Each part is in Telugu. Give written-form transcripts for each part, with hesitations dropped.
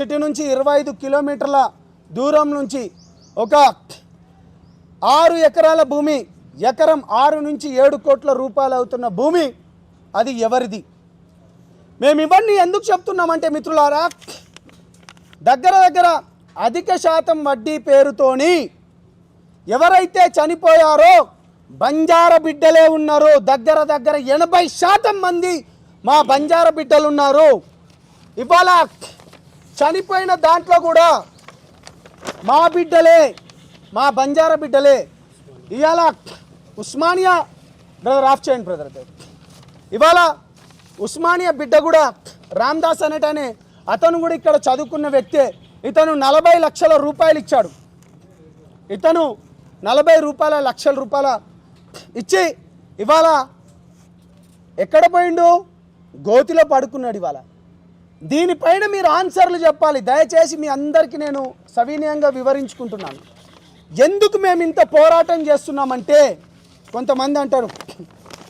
సిటీ నుంచి 25 కిలోమీటర్ల దూరం నుంచి ఒక 6 ఎకరాల భూమి, ఎకరం 6 నుంచి 7 కోట్ల రూపాయలు అవుతున్న భూమి అది ఎవరిది? మేము ఇవన్నీ ఎందుకు చెప్తున్నామంటే మిత్రులారా, దగ్గర అధిక శాతం వడ్డీ పేరుతోని ఎవరైతే చనిపోయారో బంజారా బిడ్డలే ఉన్నారు. దగ్గర 80% మంది మా బంజారా బిడ్డలు ఉన్నారు. ఇవాళ చనిపోయిన దాంట్లో కూడా మా బిడ్డలే, మా బంజారా బిడ్డలే. ఇవాళ ఉస్మానియా బ్రదర్ ఆఫ్ చేయండి బ్రదర్. ఇవాళ ఉస్మానియా బిడ్డ కూడా రామ్దాస్ అనేటనే అతను కూడా ఇక్కడ చదువుకున్న వ్యక్తే. ఇతను 40 లక్షల రూపాయలు ఇచ్చాడు. ఇతను 40 లక్షల రూపాయల ఇచ్చి ఇవాళ ఎక్కడ పోయిండు? గోతిలో పడుకున్నాడు. ఇవాళ దీనిపైన మీరు ఆన్సర్లు చెప్పాలి. దయచేసి మీ అందరికీ నేను సవినయంగా వివరించుకుంటున్నాను. ఎందుకు మేము ఇంత పోరాటం చేస్తున్నామంటే, కొంతమంది అంటారు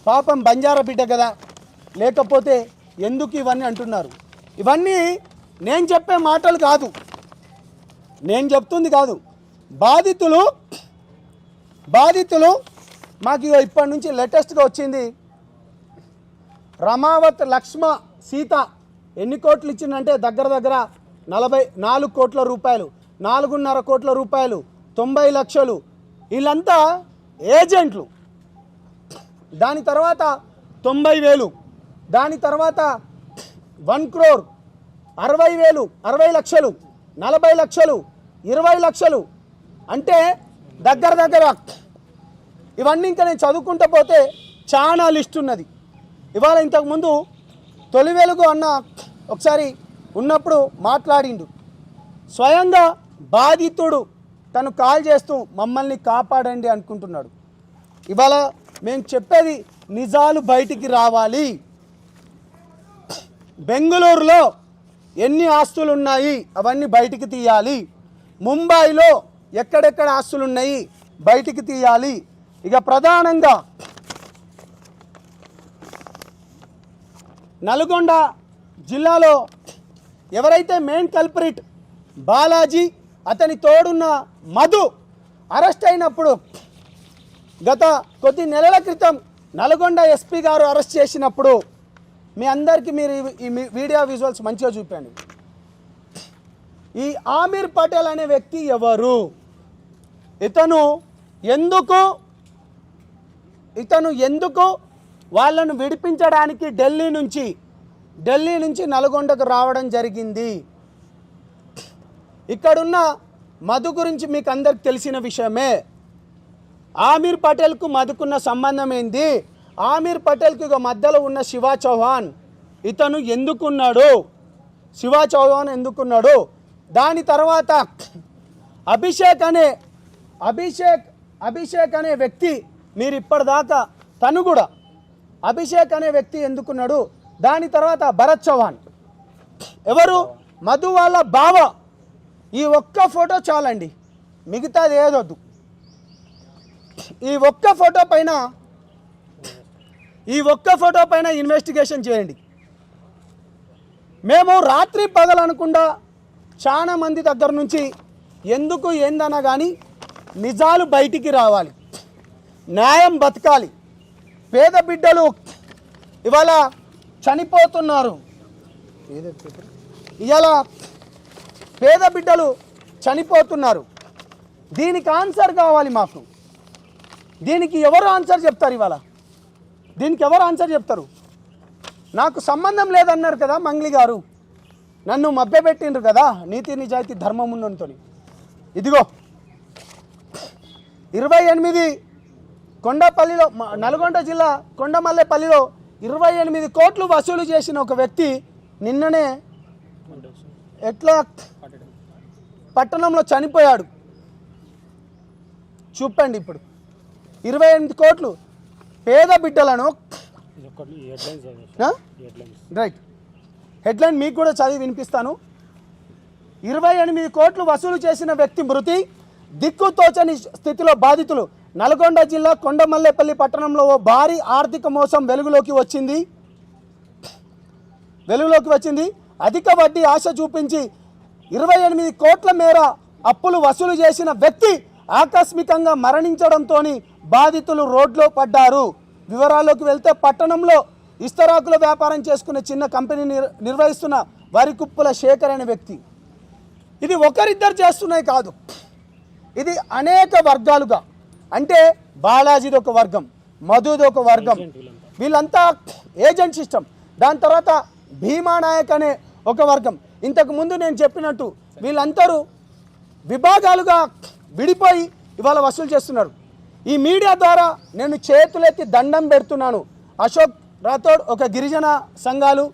పాపం బంజారా బిడ్డ కదా, లేకపోతే ఎందుకు ఇవన్నీ అంటున్నారు. ఇవన్నీ నేను చెప్పే మాటలు కాదు, నేను చెప్తుంది కాదు. బాధితులు మాకు ఇప్పటి నుంచి లేటెస్ట్గా వచ్చింది. రమావత్ లక్ష్మ సీత ఎన్ని కోట్లు ఇచ్చిందంటే దగ్గర 44 కోట్ల రూపాయలు, 4.5 కోట్ల రూపాయలు, 90 లక్షలు. వీళ్ళంతా ఏజెంట్లు. దాని తర్వాత 90,000, దాని తర్వాత 1 crore, 60,000, 60 లక్షలు, 40 లక్షలు, 20 లక్షలు. అంటే దగ్గర ఇవన్నీ ఇంకా నేను చదువుకుంటూ పోతే చాలా లిస్ట్ ఉన్నది. ఇవాళ ఇంతకుముందు తొలి వెలుగు అన్న ఒకసారి ఉన్నప్పుడు మాట్లాడిండు. స్వయంగా బాధితుడు తను కాల్ చేస్తూ మమ్మల్ని కాపాడండి అనుకుంటున్నాడు. ఇవాళ మేము చెప్పేది నిజాలు బయటికి రావాలి. బెంగళూరులో ఎన్ని ఆస్తులు ఉన్నాయి అవన్నీ బయటికి తీయాలి. ముంబైలో ఎక్కడెక్కడ ఆస్తులు ఉన్నాయి బయటికి తీయాలి. ఇక ప్రధానంగా నల్గొండ జిల్లాలో ఎవరైతే మెయిన్ కల్ప్రిట్ బాలాజీ, అతని తోడున్న మధు అరెస్ట్ అయినప్పుడు గత కొద్ది నెలల క్రితం నల్గొండ ఎస్పీ గారు అరెస్ట్ చేసినప్పుడు మీ అందరికీ మీరు ఈ వీడియో విజువల్స్ మంచిగా చూపాను. ఈ ఆమీర్ పటేల్ అనే వ్యక్తి ఎవరు? ఇతను ఎందుకు వాళ్ళను విడిపించడానికి ఢిల్లీ నుంచి నల్గొండకు రావడం జరిగింది? ఇక్కడున్న మధు గురించి మీకు అందరికి తెలిసిన విషయమే. ఆమీర్ పటేల్కు మధుకున్న సంబంధం ఏంది? ఆమీర్ పటేల్కి మధ్యలో ఉన్న శివ చౌహాన్ ఇతను ఎందుకున్నాడు? దాని తర్వాత అభిషేక్ అనే వ్యక్తి, మీరు ఇప్పటిదాకా తను కూడా అభిషేక్ అనే వ్యక్తి ఎందుకున్నాడు? దాని తర్వాత భరత్ చౌహాన్ ఎవరు? మధు వాళ్ళ బావ. ఈ ఒక్క ఫోటో చాలండి, మిగతాది ఏదొద్దు. ఈ ఒక్క ఫోటో పైన ఇన్వెస్టిగేషన్ చేయండి. మేము రాత్రి పగలనకుండా చాలా మంది దగ్గర నుంచి ఎందుకు ఏందన్నా కానీ నిజాలు బయటికి రావాలి, న్యాయం బతకాలి. పేద బిడ్డలు ఇవాళ చనిపోతున్నారు. పేద బిడ్డలు చనిపోతున్నారు. దీనికి ఆన్సర్ కావాలి మాకు. దీనికి ఎవరు ఆన్సర్ చెప్తారు? ఇవాళ దీనికి ఎవరు ఆన్సర్ చెప్తారు? నాకు సంబంధం లేదన్నారు కదా మంగ్లీ గారు, నన్ను మభ్యపెట్టిండ్రు కదా నీతి నిజాయితీ ధర్మం ఉన్నతో. ఇదిగో 28 కొండపల్లిలో, నల్గొండ జిల్లా కొండమల్లేపల్లిలో 28 కోట్లు వసూలు చేసిన ఒక వ్యక్తి నిన్ననే ఎట్లా పట్టణంలో చనిపోయాడు. చూపండి ఇప్పుడు 28 కోట్లు పేద బిడ్డలను. రైట్, హెడ్లైన్ మీకు కూడా చదివి వినిపిస్తాను. 28 కోట్లు వసూలు చేసిన వ్యక్తి మృతి, దిక్కుతోచని స్థితిలో బాధితులు. నల్గొండ జిల్లా కొండమల్లేపల్లి పట్టణంలో ఓ భారీ ఆర్థిక మోసం వెలుగులోకి వచ్చింది. అధిక వడ్డీ ఆశ చూపించి 28 కోట్ల మేర అప్పులు వసూలు చేసిన వ్యక్తి ఆకస్మికంగా మరణించడంతో బాధితులు రోడ్లో పడ్డారు. వివరాల్లోకి వెళ్తే పట్టణంలో ఇస్తరాకుల వ్యాపారం చేసుకున్న చిన్న కంపెనీ నిర్వహిస్తున్న వరికుప్పుల శేఖర్ అనే వ్యక్తి. ఇది ఒకరిద్దరు చేస్తున్నాయి కాదు, ఇది అనేక వర్గాలుగా, అంటే బాలాజీది ఒక వర్గం, మధుది ఒక వర్గం, వీళ్ళంతా ఏజెంట్ సిస్టమ్. దాని తర్వాత భీమా నాయక్ అనే ఒక వర్గం. ఇంతకు ముందు నేను చెప్పినట్టు వీళ్ళందరూ విభాగాలుగా విడిపోయి ఇవాళ వసూలు చేస్తున్నారు. ఈ మీడియా ద్వారా నేను చేతులెత్తి దండం పెడుతున్నాను. అశోక్ రాథోడ్, ఒక గిరిజన సంఘాలు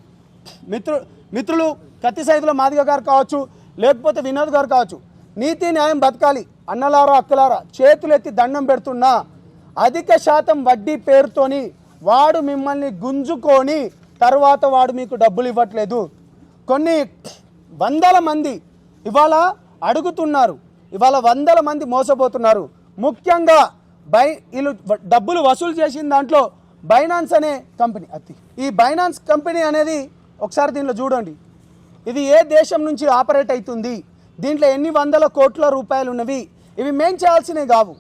మిత్రులు కత్తి సైదుల మాదిగ గారు కావచ్చు, లేకపోతే వినోద్ గారు కావచ్చు, నీతి న్యాయం బతకాలి అన్నలారా అక్కలారా చేతులెత్తి దండం పెడుతున్నా. అధిక శాతం వడ్డీ పేరుతోని వాడు మిమ్మల్ని గుంజుకొని తర్వాత వాడు మీకు డబ్బులు ఇవ్వట్లేదు. కొన్ని వందల మంది ఇవాళ అడుగుతున్నారు, ఇవాళ వందల మంది మోసపోతున్నారు. ముఖ్యంగా వీళ్ళు డబ్బులు వసూలు చేసిన దాంట్లో బైనాన్స్ అనే కంపెనీ. ఈ బైనాన్స్ కంపెనీ అనేది ఒకసారి దీనిలో చూడండి, ఇది ఏ దేశం నుంచి ఆపరేట్ అవుతుంది, దీంట్లో ఎన్ని వందల కోట్ల రూపాయలు ఉన్నవి. ఇవి మేం చేయాల్సినవి కావు,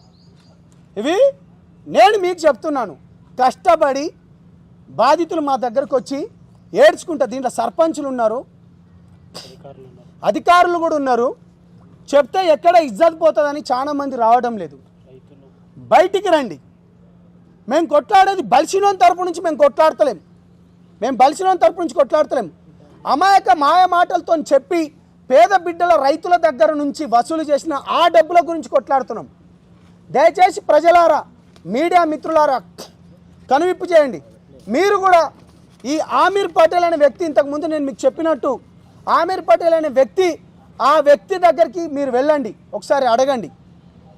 ఇవి నేను మీకు చెప్తున్నాను. కష్టపడి బాధితులు మా దగ్గరకు వచ్చి ఏడ్చుకుంటా, దీంట్లో సర్పంచులు ఉన్నారు, అధికారులు కూడా ఉన్నారు. చెప్తే ఎక్కడ ఇజ్జత్ పోతుందని చాలా మంది రావడం లేదు. బయటికి రండి. మేము కొట్లాడేది బలిసినోని తరపు నుంచి మేము కొట్లాడతలేం, అమాయక మాయ మాటలతో చెప్పి పేద బిడ్డల రైతుల దగ్గర నుంచి వసూలు చేసిన ఆ డబ్బుల గురించి కొట్లాడుతున్నాం. దయచేసి ప్రజలారా, మీడియా మిత్రులారా కనువిప్పు చేయండి. మీరు కూడా ఈ ఆమీర్ పటేల్ అనే వ్యక్తి, ఇంతకుముందు నేను మీకు చెప్పినట్టు ఆమీర్ పటేల్ అనే వ్యక్తి, ఆ వ్యక్తి దగ్గరికి మీరు వెళ్ళండి, ఒకసారి అడగండి.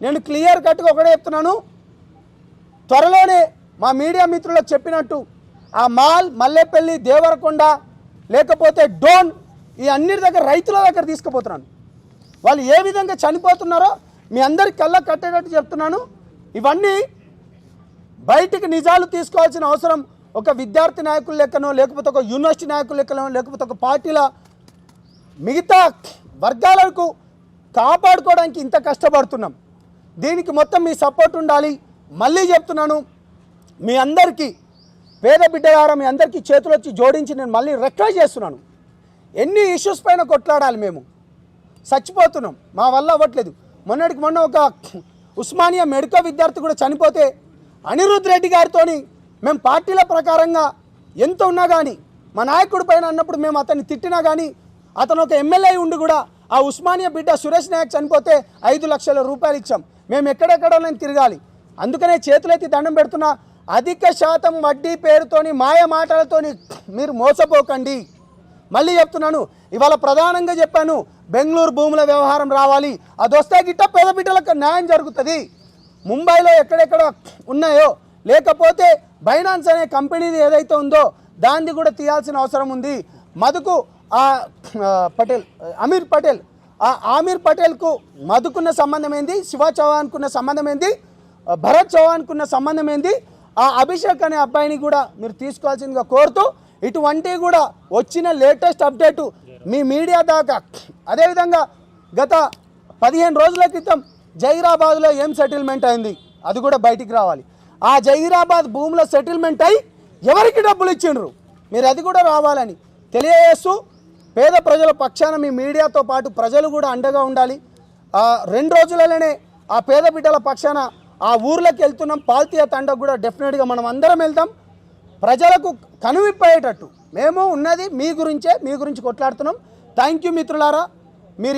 నేను క్లియర్ కట్గా ఒకటే చెప్తున్నాను, త్వరలోనే మా మీడియా మిత్రులకు చెప్పినట్టు ఆ మాల్, మల్లేపల్లి, దేవరకొండ, లేకపోతే డోన్, ఈ అన్నిటి దగ్గర రైతుల దగ్గర తీసుకుపోతున్నాను. వాళ్ళు ఏ విధంగా చనిపోతున్నారో మీ అందరికి కళ్ళ కట్టేటట్టు చెప్తున్నాను. ఇవన్నీ బయటికి నిజాలు తీసుకోవాల్సిన అవసరం ఒక విద్యార్థి నాయకుల లెక్కనో, లేకపోతే ఒక యూనివర్సిటీ నాయకుల లెక్కనో, లేకపోతే ఒక పార్టీల మిగతా వర్గాలకు కాపాడుకోవడానికి ఇంత కష్టపడుతున్నాం. దీనికి మొత్తం మీ సపోర్ట్ ఉండాలి. మళ్ళీ చెప్తున్నాను, మీ అందరికీ పేద బిడ్డలారా, మీ అందరికీ చేతులు వచ్చి జోడించి నేను మళ్ళీ రిక్వెస్ట్ చేస్తున్నాను. ఎన్ని ఇష్యూస్ పైన కొట్లాడాలి, మేము చచ్చిపోతున్నాం, మా వల్ల అవ్వట్లేదు. మొన్నటికి మొన్న ఒక ఉస్మానియా మెడికల్ విద్యార్థి కూడా చనిపోతే అనిరుద్ రెడ్డి గారితో మేము పార్టీల ప్రకారంగా ఎంత ఉన్నా కానీ, మా నాయకుడి పైన అన్నప్పుడు మేము అతన్ని తిట్టినా కానీ, అతను ఒక ఎమ్మెల్యే ఉండి కూడా ఆ ఉస్మానియా బిడ్డ సురేష్ నాయక్ చనిపోతే 5 లక్షల రూపాయలు ఇచ్చాం. మేము ఎక్కడెక్కడో తిరగాలి. అందుకనే చేతులెత్తి దండం పెడుతున్నా. అధిక శాతం వడ్డీ పేరుతోని మాయ మాటలతోని మీరు మోసపోకండి. మళ్ళీ చెప్తున్నాను, ఇవాళ ప్రధానంగా చెప్పాను, బెంగళూరు భూముల వ్యవహారం రావాలి, అది వస్తే గిట్ట పేద బిడ్డలకు న్యాయం జరుగుతుంది. ముంబైలో ఎక్కడెక్కడ ఉన్నాయో, లేకపోతే బైనాన్స్ అనే కంపెనీది ఏదైతే ఉందో దాన్ని కూడా తీయాల్సిన అవసరం ఉంది. మధుకు పటేల్, ఆమీర్ పటేల్కు మధుకున్న సంబంధం ఏంది, శివ చౌహాన్కున్న సంబంధం ఏంది, భరత్ చౌహాన్కున్న సంబంధం ఏంది, ఆ అభిషేక్ అనే అబ్బాయిని కూడా మీరు తీసుకోవాల్సిందిగా కోరుతూ, ఇటువంటివి కూడా వచ్చిన లేటెస్ట్ అప్డేటు మీ మీడియా దాకా. అదేవిధంగా గత 15 రోజుల క్రితం జహీరాబాద్లో ఏం సెటిల్మెంట్ అయింది అది కూడా బయటికి రావాలి. ఆ జహీరాబాద్ భూముల సెటిల్మెంట్ అయి ఎవరికి డబ్బులు ఇచ్చిండ్రు మీరు అది కూడా రావాలని తెలియజేస్తూ, పేద ప్రజల పక్షాన మీ మీడియాతో పాటు ప్రజలు కూడా అండగా ఉండాలి. 2 రోజులలోనే ఆ పేద బిడ్డల పక్షాన ఆ ఊర్లోకి వెళ్తున్నాం. పాల్తీయ తండకు కూడా డెఫినెట్గా మనం అందరం వెళ్తాం. ప్రజలకు కనువిప్పయ్యేటట్టు మేము ఉన్నది మీ గురించే, మీ గురించి కొట్లాడుతున్నాం. థ్యాంక్ యూ మిత్రులారా.